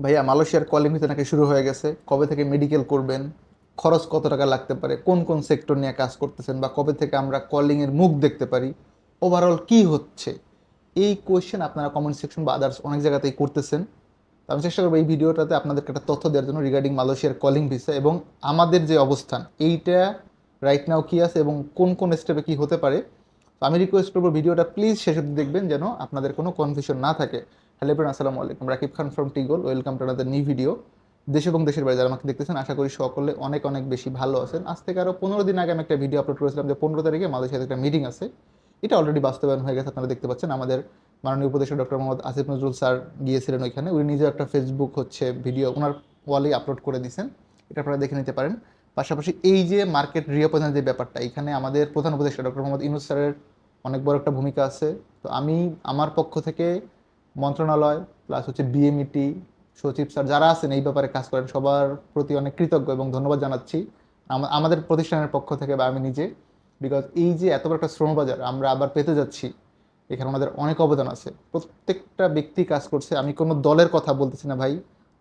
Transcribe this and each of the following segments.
ভাইয়া মালয়েশিয়ার calling visa নাকি শুরু হয়ে গেছে, কবে থেকে মেডিকেল করবেন, খরচ কত টাকা লাগতে পারে, কোন কোন সেক্টর নিয়ে কাজ করতেছেন, বা কবে থেকে আমরা কলিং এর মুখ দেখতে পারি, ওভারঅল কি হচ্ছে, এই কোয়েশ্চেন আপনারা কমেন্ট সেকশন বা আদার্স অনেক জায়গাতেই করতেছেন। তো আমি চেষ্টা করবো এই ভিডিওটাতে আপনাদেরকে একটা তথ্য দেওয়ার জন্য রিগার্ডিং মালয়েশিয়ার কলিং ভিসা এবং আমাদের যে অবস্থান এইটা রাইট নাও কি আছে এবং কোন কোন স্টেপে কি হতে পারে। তো আমি রিকোয়েস্ট করবো ভিডিওটা প্লিজ শেষ অবধি দেখবেন যেন আপনাদের কোনো কনফিউশন না থাকে। হ্যালো এভরিওয়ান, আসসালামু আলাইকুম, রাকিব খান ফ্রম টিগল, welcome to another new video. দেশ এবং দেশের বাইরে যারা আমাকে দেখতেছেন আশা করি সকলে অনেক অনেক বেশি ভালো আছেন। আজ থেকে আরও 15 দিন আগে আমি একটা ভিডিও আপলোড করেছিলাম যে 15 তারিখে মালয়েশিয়াতে একটা মিটিং আছে। এটা অলরেডি বাস্তবায়ন হয়ে গেছে, আপনারা দেখতে পাচ্ছেন। আমাদের মাননীয় উপদেষ্টা ডক্টর মোহাম্মদ আসিফ নজরুল স্যার গিয়েছিলেন ওইখানে, উনি নিজে একটা ফেসবুক ভিডিও ওনার ওয়ালেই আপলোড করে দিয়েছেন, এটা আপনারা দেখে নিতে পারেন। পাশাপাশি এই যে মার্কেট রিওপেনের যে ব্যাপারটা, এখানে আমাদের প্রধান উপদেষ্টা ডক্টর মোহাম্মদ ইউনূস স্যারের অনেক বড় একটা ভূমিকা আছে। তো আমি আমার পক্ষ থেকে মন্ত্রণালয় প্লাস হচ্ছে বিএমইটি সচিব স্যার যারা আছেন এই ব্যাপারে কাজ করেন সবার প্রতি অনেক কৃতজ্ঞ এবং ধন্যবাদ জানাচ্ছি আমাদের প্রতিষ্ঠানের পক্ষ থেকে বা আমি নিজে। বিকজ এই যে এত বড় একটা শ্রমবাজার আমরা আবার পেতে যাচ্ছি, এখানে আমাদের অনেক অবদান আছে, প্রত্যেকটা ব্যক্তি কাজ করছে। আমি কোনো দলের কথা বলতেছি না ভাই,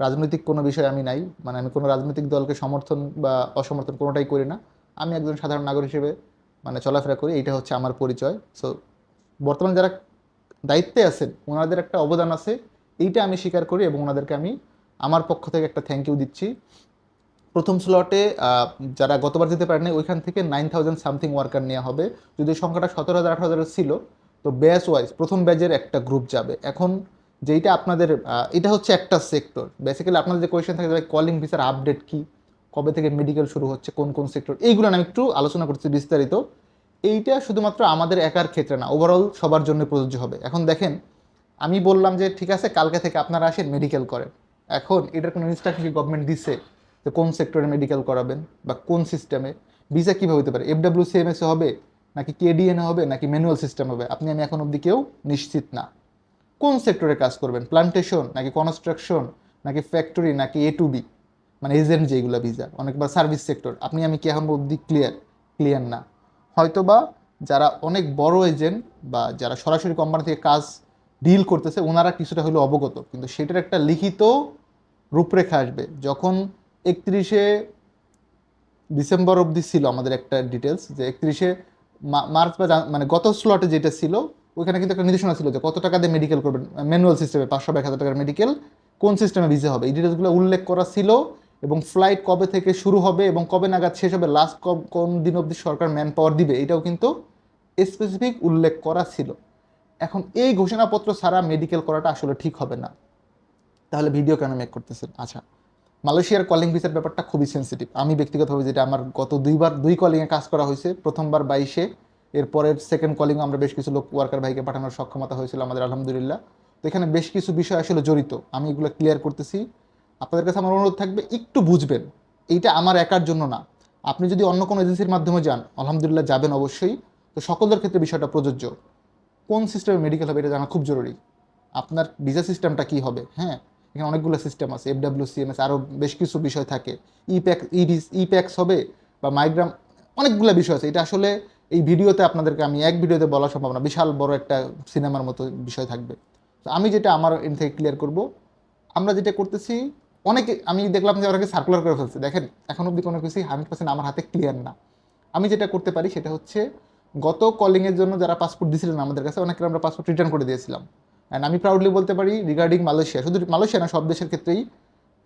রাজনৈতিক কোনো বিষয় আমি নাই, মানে আমি কোনো রাজনৈতিক দলকে সমর্থন বা অসমর্থন কোনোটাই করি না। আমি একজন সাধারণ নাগরিক হিসেবে মানে চলাফেরা করি, এইটা হচ্ছে আমার পরিচয়। সো বর্তমানে যারা দায়িত্বে আছেন ওনাদের একটা অবদান আছে, এইটা আমি স্বীকার করি এবং ওনাদেরকে আমি আমার পক্ষ থেকে একটা থ্যাংক ইউ দিচ্ছি। প্রথম স্লটে যারা গতবার যেতে পারেনি ওইখান থেকে 9,000 সামথিং ওয়ার্কার নেওয়া হবে। যদি সংখ্যাটা 17,000 18,000 ছিল, তো ব্যাচ ওয়াইজ প্রথম ব্যাচের একটা গ্রুপ যাবে। এখন যেইটা আপনাদের এটা হচ্ছে একটা সেক্টর। বেসিক্যালি আপনাদের যে কোয়েশ্চেন থাকে কলিং ভিসার আপডেট কি, কবে থেকে মেডিকেল শুরু হচ্ছে, কোন কোন সেক্টর, এইগুলো আমি একটু আলোচনা করছি বিস্তারিত। এইটা শুধুমাত্র আমাদের একার ক্ষেত্রে না, ওভারঅল সবার জন্য প্রযোজ্য হবে। এখন দেখেন, আমি বললাম যে ঠিক আছে কালকে থেকে আপনারা আসেন মেডিকেল করেন। এখন এটার কোনো ইনস্ট্রাকশন কি গভর্নমেন্ট দিছে যে কোন সেক্টরে মেডিকেল করাবেন বা কোন সিস্টেমে? ভিসা কীভাবে হতে পারে? FWCMS হবে নাকি KDN হবে নাকি ম্যানুয়াল সিস্টেম হবে? আপনি আমি এখন অবধি কেউ নিশ্চিত না। কোন সেক্টরে কাজ করবেন? প্লান্টেশন নাকি কনস্ট্রাকশন নাকি ফ্যাক্টরি নাকি A to B, মানে এজেন্ট যেগুলো ভিসা, অনেকবার সার্ভিস সেক্টর, আপনি আমি কি এখন অবধি ক্লিয়ার না। হয়তোবা যারা অনেক বড় এজেন্ট বা যারা সরাসরি কোম্পানি থেকে কাজ ডিল করতেছে ওনারা কিছুটা হলেও অবগত, কিন্তু সেটার একটা লিখিত রূপরেখা আসবে যখন 31শে ডিসেম্বর অবধি ছিল আমাদের একটা ডিটেলস যে 31শে মার্চ বা মানে গত স্লটে যেটা ছিল ওইখানে কিন্তু একটা নির্দেশনা ছিল যে কত টাকা দিয়ে মেডিকেল করবেন ম্যানুয়াল সিস্টেমে, 500 বা 1,000 টাকার মেডিকেল কোন সিস্টেমে ভিসা হবে, এই ডিটেলসগুলো উল্লেখ করা ছিল। এবং ফ্লাইট কবে থেকে শুরু হবে এবং কবে নাগাদ শেষ হবে, লাস্ট কোন দিন অবধি সরকার ম্যান পাওয়ার দিবে, এটাও কিন্তু স্পেসিফিক উল্লেখ করা ছিল। এখন এই ঘোষণাপত্র ছাড়া মেডিকেল করাটা আসলে ঠিক হবে না। তাহলে ভিডিও কেন মেক করতেছেন? আচ্ছা, মালয়েশিয়ার কলিং ভিসার ব্যাপারটা খুবই সেন্সিটিভ। আমি ব্যক্তিগতভাবে, যেটা আমার গত দুইবার দুই কলিংয়ে কাজ করা হয়েছে, প্রথমবার 22-এ, এরপরের সেকেন্ড কলিংয়ে আমরা বেশ কিছু লোক ওয়ার্কার ভাইকে পাঠানোর সক্ষমতা হয়েছিল আমাদের, আলহামদুলিল্লাহ। তো এখানে বেশ কিছু বিষয় আসলে জড়িত, আমি এগুলো ক্লিয়ার করতেছি। আপনাদের কাছে আমার অনুরোধ থাকবে একটু বুঝবেন, এইটা আমার একার জন্য না। আপনি যদি অন্য কোনো এজেন্সির মাধ্যমে যান, আলহামদুলিল্লাহ যাবেন অবশ্যই, তো সকলের ক্ষেত্রে বিষয়টা প্রযোজ্য। কোন সিস্টেমে মেডিকেল হবে এটা জানা খুব জরুরি। আপনার ভিসা সিস্টেমটা কী হবে, হ্যাঁ, এখানে অনেকগুলো সিস্টেম আছে, FWCMS, আরও বেশ কিছু বিষয় থাকে, ইপ্যাক্স হবে বা মাইগ্রাম, অনেকগুলো বিষয় আছে। এটা আসলে এই ভিডিওতে আপনাদেরকে আমি এক ভিডিওতে বলা সম্ভব না, বিশাল বড় একটা সিনেমার মতো বিষয় থাকবে। তো আমি যেটা আমার এন থেকে ক্লিয়ার করব, আমরা যেটা করতেছি, অনেকে আমি দেখলাম যে অনেকে সার্কুলার করে ফেলছে। দেখেন, এখন অব্দি কোনো কিছুই 100% আমার হাতে ক্লিয়ার না। আমি যেটা করতে পারি সেটা হচ্ছে, গত কলিংয়ের জন্য যারা পাসপোর্ট দিয়েছিলেন আমাদের কাছে, অনেকে আমরা পাসপোর্ট রিটার্ন করে দিয়েছিলাম। অ্যান্ড আমি প্রাউডলি বলতে পারি রিগার্ডিং মালয়েশিয়া, শুধু মালয়েশিয়া না, সব দেশের ক্ষেত্রেই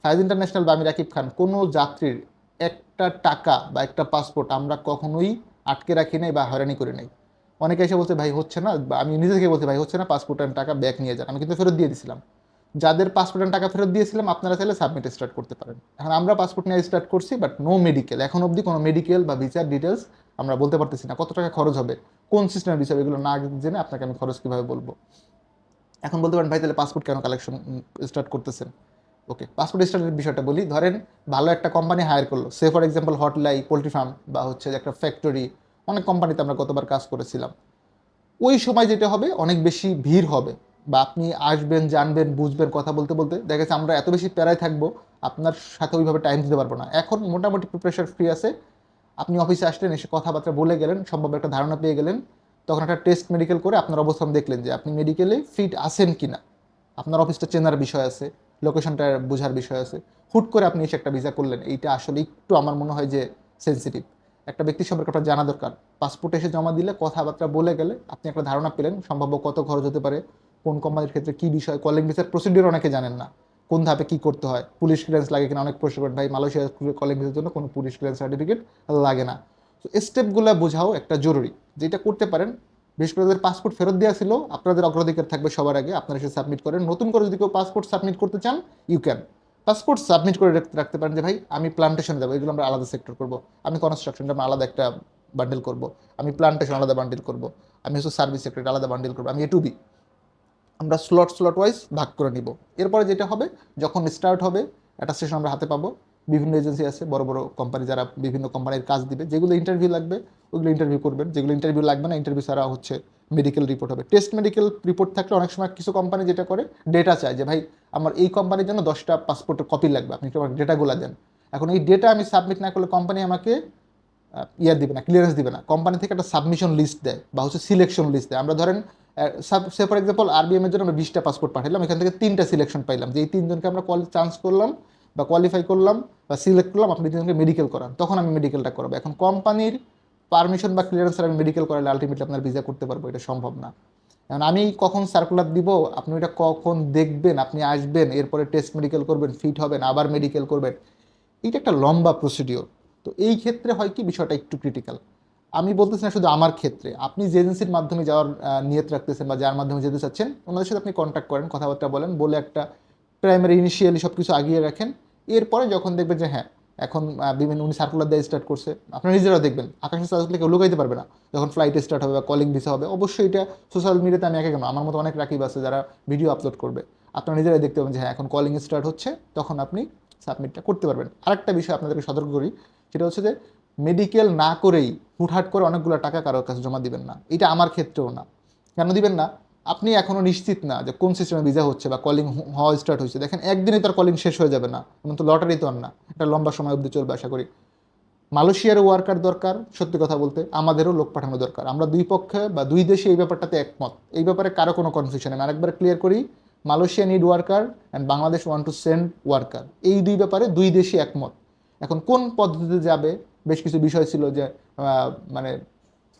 ফায়াজ ইন্টারন্যাশনাল বা আমি রাকিব খান কোনো যাত্রীর একটা টাকা বা একটা পাসপোর্ট আমরা কখনোই আটকে রাখি নাই বা হয়রানি করে নাই। অনেকে এসে বলছে ভাই হচ্ছে না, বা আমি নিজে থেকে বলছি ভাই হচ্ছে না, পাসপোর্ট অ্যান্ড টাকা ব্যাক নিয়ে যান, আমি কিন্তু ফেরত দিয়ে দিয়েছিলাম। যাদের পাসপোর্ট অ্যান্ড টাকা ফেরত দিয়েছিলাম আপনারা চাইলে সাবমিট স্টার্ট করতে পারেন। এখন আমরা পাসপোর্ট নিয়ে স্টার্ট করছি, বাট নো মেডিকেল, এখন অবধি কোনো মেডিকেল বা ভিসার ডিটেলস আমরা বলতে পারতেছি না। কত টাকা খরচ হবে, কোন সিস্টেমের ভিসা, এগুলো না জেনে আপনাকে আমি খরচ কীভাবে বলবো। এখন বলতে পারেন ভাই তাহলে পাসপোর্ট কেন কালেকশন স্টার্ট করতেছেন? ওকে, পাসপোর্ট স্টার্টের বিষয়টা বলি। ধরেন ভালো একটা কোম্পানি হায়ার করলো, সে ফর এক্সাম্পল হটলাই, পোলট্রি ফার্ম বা হচ্ছে একটা ফ্যাক্টরি, অনেক কোম্পানিতে আমরা গতবার কাজ করেছিলাম। ওই সময় যেটা হবে, অনেক বেশি ভিড় হবে, বা আপনি আসবেন, জানবেন, বুঝবেন, কথা বলতে বলতে দেখা যাচ্ছে আমরা এত বেশি প্যারায় থাকবো, আপনার সাথে ওইভাবে টাইম দিতে পারবো না। এখন মোটামুটি প্রিপারেশন ফ্রি আছে, আপনি অফিসে আসলেন, এসে কথাবার্তা বলে গেলেন, সম্ভাব্য একটা ধারণা পেয়ে গেলেন, তখন একটা টেস্ট মেডিকেল করে আপনার অবস্থান দেখলেন যে আপনি মেডিকেলে ফিট আছেন কি না। আপনার অফিসটা চেনার বিষয় আছে, লোকেশনটা বোঝার বিষয় আছে। হুট করে আপনি এসে একটা ভিসা করলেন, এইটা আসলে একটু আমার মনে হয় যে সেন্সিটিভ। একটা ব্যক্তি সম্পর্কে আপনার জানা দরকার। পাসপোর্ট এসে জমা দিলে কথাবার্তা বলে গেলে আপনি একটা ধারণা পেলেন সম্ভাব্য কত খরচ হতে পারে, কোন কোম্পানির ক্ষেত্রে কী বিষয়, কলিং ভিসার প্রসিডিওর অনেকে জানেন না, কোন ধাপে কী করতে হয়, পুলিশ ক্লিয়ারেন্স লাগে কিনা, অনেক প্রশ্ন করেন ভাই মালয়েশিয়া কলিং ভিসার জন্য কোনো পুলিশ ক্লিয়ারেন্স সার্টিফিকেট লাগে না। তো স্টেপগুলো বোঝাও একটা জরুরি, যেটা করতে পারেন। বিশেষ করে যাদের পাসপোর্ট ফেরত দেওয়া ছিল আপনাদের অগ্রাধিকার থাকবে সবার আগে, আপনারা এসে সাবমিট করেন। নতুন করে যদি কেউ পাসপোর্ট সাবমিট করতে চান ইউ ক্যান পাসপোর্ট সাবমিট করে রাখতে পারেন যে ভাই আমি প্লান্টেশনে যাবো, এগুলো আমরা আলাদা সেক্টর করবো, আমি কনস্ট্রাকশন আমরা আলাদা একটা বান্ডেল করবো, আমি প্লান্টেশন আলাদা বান্ডেল করবো, আমি হচ্ছে সার্ভিস সেক্টর আলাদা বান্ডেল করবো, আমি A to B আমরা স্লট ওয়াইজ ভাগ করে নিব। এরপরে যেটা হবে, যখন স্টার্ট হবে একটা সেশন আমরা হাতে পাবো। বিভিন্ন এজেন্সি আছে, বড় বড় কোম্পানি যারা বিভিন্ন কোম্পানির কাজ দিবে, যেগুলো ইন্টারভিউ লাগবে ওইগুলো ইন্টারভিউ করবেন, যেগুলো ইন্টারভিউ লাগবে না ইন্টারভিউ ছাড়া হচ্ছে মেডিকেল রিপোর্ট হবে। টেস্ট মেডিকেল রিপোর্ট থাকলে অনেক সময় কিছু কোম্পানি যেটা করে ডেটা চায় যে ভাই আমার এই কোম্পানির জন্য 10টা পাসপোর্টের কপি লাগবে, আপনি একটু আমার ডেটাগুলো দেন। এখন এই ডেটা আমি সাবমিট না করলে কোম্পানি আমাকে ইয়ার দিবে না, ক্লিয়ারেন্স দিবে না। কোম্পানি থেকে একটা সাবমিশন লিস্ট দেয় বা হচ্ছে সিলেকশন লিস্ট দেয়। আমরা ধরেন সে ফর এক্সাম্পল RBM এর জন্য আমরা 20টা পাসপোর্ট পাঠালাম, এখান থেকে 3টা সিলেকশন পাইলাম, যে এই 3জনকে আমরা চান্স করলাম বা কোয়ালিফাই করলাম বা সিলেক্ট করলাম, আপনি 3জনকে মেডিকেল করান, তখন আমি মেডিকেলটা করাবো। এখন কোম্পানির পারমিশন বা ক্লিয়ারেন্স আমি মেডিকেল করালে আলটিমেটলি আপনার ভিসা করতে পারবো, এটা সম্ভব না। এখন আমি কখন সার্কুলার দিব, আপনি ওইটা কখন দেখবেন, আপনি আসবেন, এরপরে টেস্ট মেডিকেল করবেন, ফিট হবেন, আবার মেডিকেল করবেন, এটা একটা লম্বা প্রসিডিওর। তো এই ক্ষেত্রে হয় কি বিষয়টা একটু ক্রিটিক্যাল। আমি বলতেছি না শুধু আমার ক্ষেত্রে, আপনি যে এজেন্সির মাধ্যমে যাওয়ার নিয়ত রাখতেছেন বা যার মাধ্যমে যেতে চাচ্ছেন ওনাদের সাথে আপনি কন্ট্যাক্ট করেন, কথাবার্তা বলেন, বলে একটা প্রাইমারি ইনিশিয়ালি সব কিছু আগিয়ে রাখেন। এরপরে যখন দেখবেন যে হ্যাঁ এখন বিভিন্ন উনি সার্কুলার দিয়ে স্টার্ট করছে, আপনারা নিজেরাও দেখবেন আকাশের সার্কুলার কেউ লুকাইতে পারবে না। যখন ফ্লাইট স্টার্ট হবে বা কলিং ভিসা হবে, অবশ্যই এটা সোশ্যাল মিডিয়াতে আমি একা কেন, আমার মতো অনেক রাকিব আছে যারা ভিডিও আপলোড করবে, আপনারা নিজেরাই দেখতে পাবেন যে হ্যাঁ এখন কলিং স্টার্ট হচ্ছে, তখন আপনি সাবমিটটা করতে পারবেন। আরেকটা বিষয় আপনাদেরকে সতর্ক করি, সেটা হচ্ছে যে মেডিকেল না করেই হুটহাট করে অনেকগুলো টাকা কারোর কাছে জমা দিবেন না। এটা আমার ক্ষেত্রেও না। কেন দিবেন না? আপনি এখনও নিশ্চিত না যে কোন সিস্টেমে ভিসা হচ্ছে বা কলিং হওয়া স্টার্ট হয়েছে। দেখেন একদিনে তার কলিং শেষ হয়ে যাবে না, এমন তো লটারি তো আর না, এটা লম্বা সময় অবধি চলবে আশা করি। মালয়েশিয়ার ওয়ার্কার দরকার, সত্যি কথা বলতে আমাদেরও লোক পাঠানো দরকার। আমরা দুই পক্ষে বা দুই দেশে এই ব্যাপারটাতে একমত, এই ব্যাপারে কারো কোনো কনফিউশন নেই। আরেকবার ক্লিয়ার করি, Malaysia need worker and Bangladesh want to send worker, এই দুই ব্যাপারে দুই দেশই একমত। এখন কোন পদ্ধতিতে যাবে, বেশ কিছু বিষয় ছিল যে মানে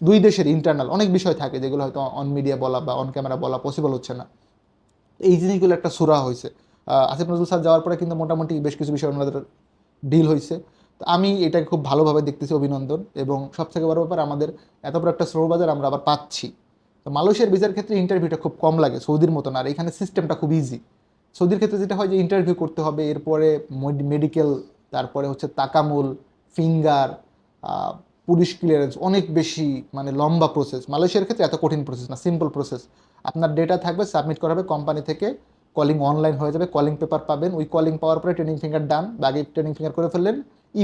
দুই দেশের ইন্টারনাল অনেক বিষয় থাকে যেগুলো হয়তো অন মিডিয়া বলা বা অন ক্যামেরা বলা পসিবল হচ্ছে না। এই জিনিসগুলো একটা সুরা হয়েছে। আসিফ নজরুল স্যার যাওয়ার পরে কিন্তু মোটামুটি বেশ কিছু বিষয় আমাদের ডিল হয়েছে। তো আমি এটাকে খুব ভালোভাবে দেখতেছি, অভিনন্দন। এবং সবথেকে বড় ব্যাপার, আমাদের এত বড় একটা শ্রম বাজার আমরা আবার পাচ্ছি। তো মালয়েশিয়ার ভিসার ক্ষেত্রে ইন্টারভিউটা খুব কম লাগে সৌদির মতো না, আর এখানে সিস্টেমটা খুব ইজি। সৌদির ক্ষেত্রে যেটা হয় যে ইন্টারভিউ করতে হবে, এরপরে মেডিকেল, তারপরে হচ্ছে তাকামুল, ফিঙ্গার, পুলিশ ক্লিয়ারেন্স, অনেক বেশি মানে লম্বা প্রসেস। মালয়েশিয়ার ক্ষেত্রে এত কঠিন প্রসেস না, সিম্পল প্রসেস। আপনার ডেটা থাকবে, সাবমিট করা হবে কোম্পানি থেকে, কলিং অনলাইন হয়ে যাবে, কলিং পেপার পাবেন, ওই কলিং পাওয়ার পরে ট্রেনিং ফিঙ্গার ডান, বাকি ট্রেনিং ফিঙ্গার করে ফেললেন,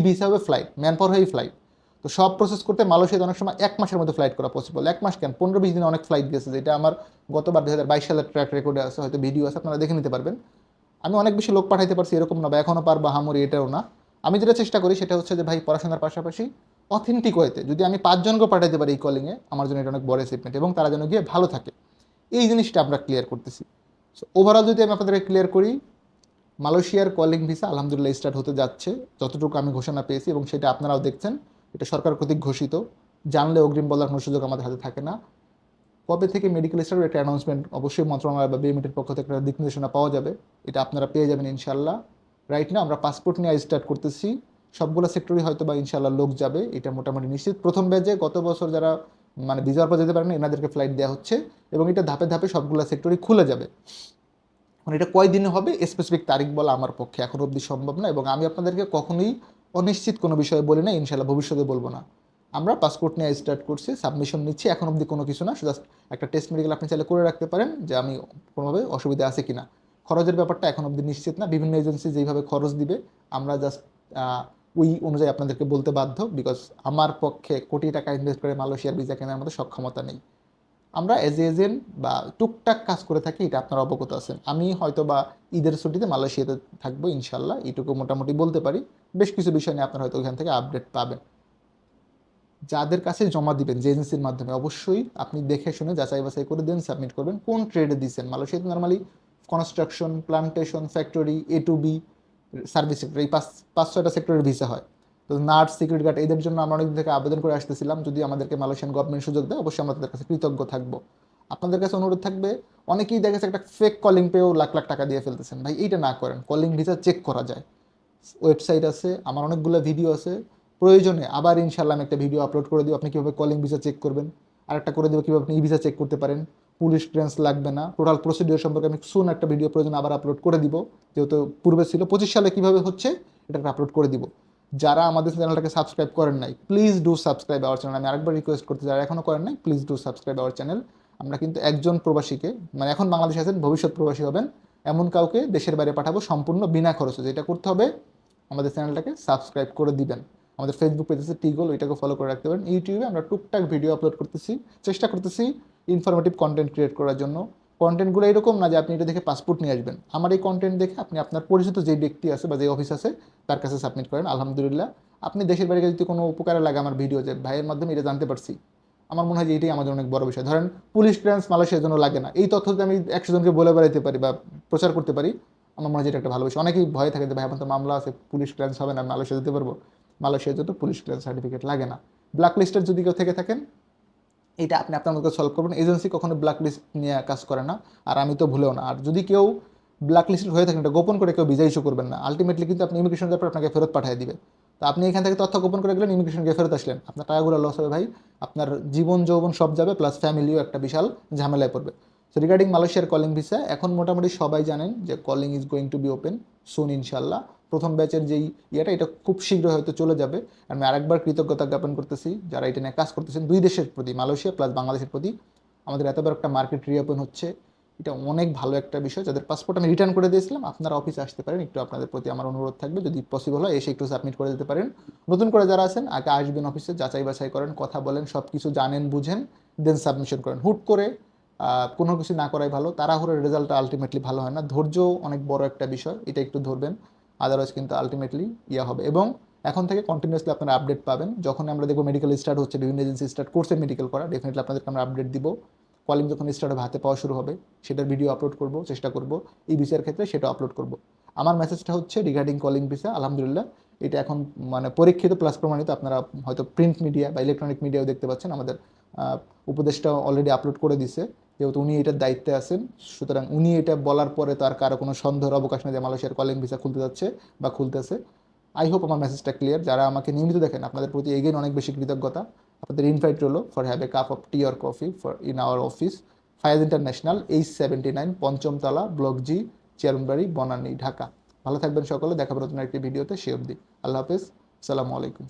ভিসা হবে, ফ্লাইট, ম্যান পাওয়ার হয়েই ফ্লাইট। তো সব প্রসেস করতে মালয়েশিয়াতে অনেক সময় 1 মাসের মধ্যে ফ্লাইট করা পসিবল। 1 মাস কেন, 15-20 দিনে অনেক ফ্লাইট গেছে, যেটা আমার গতবার 2022 সালের ট্র্যাক রেকর্ডে আছে, হয়তো ভিডিও আছে, আপনারা দেখে নিতে পারবেন। আমি অনেক বেশি লোক পাঠাইতে পারছি এরকম না, বা এখনও পারবো হামরি, এটাও না। আমি যেটা চেষ্টা করি সেটা হচ্ছে যে ভাই পড়াশোনার পাশাপাশি অথেন্টিক ওয়েতে যদি আমি 5 জনকে পাঠাইতে পারি এই কলিংয়ে, আমার জন্য এটা অনেক বড় অ্যাচিভমেন্ট, এবং তারা যেন গিয়ে ভালো থাকে, এই জিনিসটা আমরা ক্লিয়ার করতেছি। সো ওভারঅল যদি আমি আপনাদেরকে ক্লিয়ার করি, মালয়েশিয়ার কলিং ভিসা আলহামদুলিল্লাহ স্টার্ট হতে যাচ্ছে, যতটুকু আমি ঘোষণা পেয়েছি, এবং সেটা আপনারাও দেখছেন, এটা সরকার কর্তৃক ঘোষিত। জানলে অগ্রিম বলার কোনো সুযোগ আমাদের হাতে থাকে না। কবে থেকে মেডিকেল স্টার্ট, একটা অ্যানাউন্সমেন্ট অবশ্যই মন্ত্রণালয় বা বিএমইটির পক্ষ থেকে একটা দিক নির্দেশনা পাওয়া যাবে, এটা আপনারা পেয়ে যাবেন ইনশাল্লাহ। রাইট না আমরা পাসপোর্ট নিয়ে স্টার্ট করতেছি, সবগুলো সেক্টরই হয়তো বা ইনশাল্লাহ লোক যাবে, এটা মোটামুটি নিশ্চিত। প্রথম ব্যাচে গত বছর যারা মানে ভিসার পর যেতে পারেন এনাদেরকে ফ্লাইট দেওয়া হচ্ছে, এবং এটা ধাপে ধাপে সবগুলো সেক্টরই খুলে যাবে। মানে এটা কয়দিনে হবে স্পেসিফিক তারিখ বলা আমার পক্ষে এখন অবধি সম্ভব না, এবং আমি আপনাদেরকে কখনোই অনিশ্চিত কোনো বিষয়ে বলি না, ইনশাল্লাহ ভবিষ্যতে বলবো না। আমরা পাসপোর্ট নিয়ে স্টার্ট করছি, সাবমিশন নিচ্ছি, এখন অবধি কোনো কিছু না, জাস্ট একটা টেস্ট মেডিকেল আপনি চাইলে করে রাখতে পারেন যে আমি কোনোভাবে অসুবিধা আছে কি না। খরচের ব্যাপারটা এখন অবধি নিশ্চিত না, বিভিন্ন এজেন্সি যেইভাবে খরচ দিবে আমরা জাস্ট ওই অনুযায়ী আপনাদেরকে বলতে বাধ্য, বিকজ আমার পক্ষে কোটি টাকা ইনভেস্ট করে মালয়েশিয়ার ভিসা কেনার মতো সক্ষমতা নেই। আমরা এজ এজেন্ট বা টুকটাক কাজ করে থাকি, এটা আপনারা অবগত আছেন। আমি হয়তো বা ঈদের ছুটিতে মালয়েশিয়াতে থাকবো ইনশাল্লাহ, এইটুকু মোটামুটি বলতে পারি। বেশ কিছু বিষয় নিয়ে আপনারা হয়তো ওইখান থেকে আপডেট পাবেন। যাদের কাছে জমা দিবেন যে এজেন্সির মাধ্যমে, অবশ্যই আপনি দেখে শুনে যাচাই বাছাই করে দেন, সাবমিট করবেন, কোন ট্রেডে দিচ্ছেন। মালয়েশিয়াতে normally construction, plantation, factory, A to B service sector, এই 5-6টা সেক্টরের ভিসা হয়। তো নার্স, সিকিউরিটি গার্ড এদের জন্য আমরা অনেকদিন থেকে আবেদন করে আসতেছিলাম। যদি আমাদেরকে মালয়েশিয়ান গভর্নমেন্ট সুযোগ দেয় অবশ্যই আমরা তাদের কাছে কৃতজ্ঞ থাকবো। আপনাদের কাছে অনুরোধ থাকবে, অনেকেই দেখেছে একটা ফেক কলিং পেয়েও লাখ লাখ টাকা দিয়ে ফেলতেছেন। ভাই এইটা না করেন, কলিং ভিসা চেক করা যায়, ওয়েবসাইট আছে, আমার অনেকগুলো ভিডিও আছে। প্রয়োজনে আবার ইনশাল্লাহ আমি একটা ভিডিও আপলোড করে দিব আপনি কীভাবে কলিং ভিসা চেক করবেন, আরেকটা করে দেবো কীভাবে আপনি ই ভিসা চেক করতে পারেন, পুলিশ ক্লিয়ারেন্স লাগবে না, টোটাল প্রসিডিওর সম্পর্কে আমি সুন একটা ভিডিও প্রয়োজন আবার আপলোড করে দিব, যেহেতু পূর্বে ছিল 25 সালে কীভাবে হচ্ছে এটা আপলোড করে দিব। যারা আমাদের চ্যানেলটাকে সাবস্ক্রাইব করেন নাই, please do subscribe our channel. আমি আরেকবার রিকোয়েস্ট করতে, যারা এখনও করেন নাই please do subscribe our channel. আমরা কিন্তু একজন প্রবাসীকে, মানে এখন বাংলাদেশে আছেন, ভবিষ্যৎ প্রবাসী হবেন, এমন কাউকে দেশের বাইরে পাঠাবো সম্পূর্ণ বিনা খরচে। যেটা করতে হবে, আমাদের চ্যানেলটাকে সাবস্ক্রাইব করে দিবেন। আমাদের ফেসবুক পেজ আছে টিগোল, ওইটাকে ফলো করে রাখতে পারেন। ইউটিউবে আমরা টুকটাক ভিডিও আপলোড করতেছি, চেষ্টা করতেছি ইনফরমেটিভ কন্টেন্ট ক্রিয়েট করার জন্য। কন্টেন্টগুলো এরকম না যে আপনি এটা দেখে পাসপোর্ট নিয়ে আসবেন। আমার এই কন্টেন্ট দেখে আপনি আপনার পরিচিত যে ব্যক্তি আছে বা যে অফিস আছে তার কাছে সাবমিট করেন। আলহামদুলিল্লাহ, আপনি দেশের বাইরে যদি কোনো উপকারে লাগে আমার ভিডিও, যে ভাইয়ের মাধ্যমে এটা জানতে পারছি, আমার মনে হয় যে এটাই আমাদের অনেক বড় বিষয়। ধরেন পুলিশ ক্লিয়ারেন্স মালয়েশিয়ার জন্য লাগে না, এই তথ্য যদি আমি 100 জনকে বলে বেড়াইতে পারি বা প্রচার করতে পারি, আমার মনে হয় যেটা একটা ভালো বিষয়। অনেকেই ভয় থাকে যে ভাই আমার তো মামলা আছে, পুলিশ ক্লিয়ারেন্স হবে না, মালয়েশিয়া যেতে পারবো। মালয়েশিয়ার জন্য পুলিশ ক্লিয়ারেন্স সার্টিফিকেট লাগে না। ব্ল্যাক লিস্টের যদি কেউ থেকে থাকেন, এটা আপনি আপনার মতো সলভ করবেন। এজেন্সি কখনো ব্ল্যাক লিস্ট নিয়ে কাজ করে না, আর আমি তো ভুলেও না। আর যদি কেউ ব্ল্যাক লিস্টেড হয়ে থাকেন, এটা গোপন করে কেউ ভিসা ইস্যু করবেন না। আলটিমেটলি কিন্তু আপনি ইমিগ্রেশন যাওয়ার পর আপনাকে ফেরত পাঠিয়ে দিবে। তো আপনি এখান থেকে তথ্য গোপন করে গেলেন, ইমিগ্রেশন গিয়ে ফেরত আসলেন, আপনার টাকাগুলো লস হবে ভাই, আপনার জীবন যৌবন সব যাবে, প্লাস ফ্যামিলিও একটা বিশাল ঝামেলায় পড়বে। সো রিগার্ডিং মালয়েশিয়ার কলিং ভিসা, এখন মোটামুটি সবাই জানেন যে calling is going to be open soon ইনশাল্লাহ। প্রথম ব্যাচের যেই এটা খুব শীঘ্রই হয়তো চলে যাবে। আমি আরেকবার কৃতজ্ঞতা জ্ঞাপন করতেছি যারা এটা নিয়ে কাজ করতেছেন, দুই দেশের প্রতি, মালয়েশিয়া প্লাস বাংলাদেশের প্রতি। আমাদের এত বড় একটা মার্কেট রিওপেন হচ্ছে, এটা অনেক ভালো একটা বিষয়। যাদের পাসপোর্ট আমি রিটার্ন করে দিয়েছিলাম, আপনারা অফিসে আসতে পারেন, একটু আপনাদের প্রতি আমার অনুরোধ থাকবে, যদি পসিবল হয় এসে একটু সাবমিট করে দিতে পারেন। নতুন করে যারা আছেন আগে আসবেন অফিসে, যাচাই বাছাই করেন, কথা বলেন, সব কিছু জানেন বুঝেন, দেন সাবমিশন করেন। হুট করে কোনো কিছু না করাই ভালো, তাড়াহুড়োর রেজাল্টটা আলটিমেটলি ভালো হয় না। ধৈর্য অনেক বড় একটা বিষয়, এটা একটু ধরবেন, আদারওয়াইজ কিন্তু আলটিমেটলি হবে। এবং এখন থেকে কন্টিনিউসলি আপনারা আপডেট পাবেন। যখন আমরা দেখবো মেডিকেল স্টার্ট হচ্ছে, বিভিন্ন এজেন্সি স্টার্ট করছে মেডিকেল করা, ডেফিনেটলি আপনাদেরকে আমরা আপডেট দিব। কলিং যখন স্টার্ট হবে, হাতে পাওয়া শুরু হবে, সেটার ভিডিও আপলোড করব, চেষ্টা করব। এই ভিসার ক্ষেত্রে সেটা আপলোড করব। আমার মেসেজটা হচ্ছে রিগার্ডিং কলিং ভিসা, আলহামদুলিল্লাহ এটা এখন মানে পরীক্ষিত প্লাস প্রমাণিত। আপনারা হয়তো প্রিন্ট মিডিয়া বা ইলেকট্রনিক মিডিয়াও দেখতে পাচ্ছেন, আমাদের উপদেশটা অলরেডি আপলোড করে দিছে, যেহেতু উনি এটার দায়িত্বে আছেন। সুতরাং উনি এটা বলার পরে তার কারো কোনো সন্দেহের অবকাশ নেই যে মালয়েশিয়ার কলিং ভিসা খুলতে যাচ্ছে বা খুলতেছে। আই হোপ আমার মেসেজটা ক্লিয়ার। যারা আমাকে নিয়মিত দেখেন, আপনাদের প্রতি এগেইন অনেক বেশি কৃতজ্ঞতা। আপনাদের ইনভাইট রইল for have a cup of tea or coffee for in our office, Fayaz international, H79, পঞ্চমতলা, ব্লক জি, চেয়ারম্যানবাড়ি, বনানী, ঢাকা। ভালো থাকবেন সকলে, দেখা হবে নতুন একটি ভিডিওতে। সে অবধি আল্লাহ হাফেজ, আসসালামু আলাইকুম।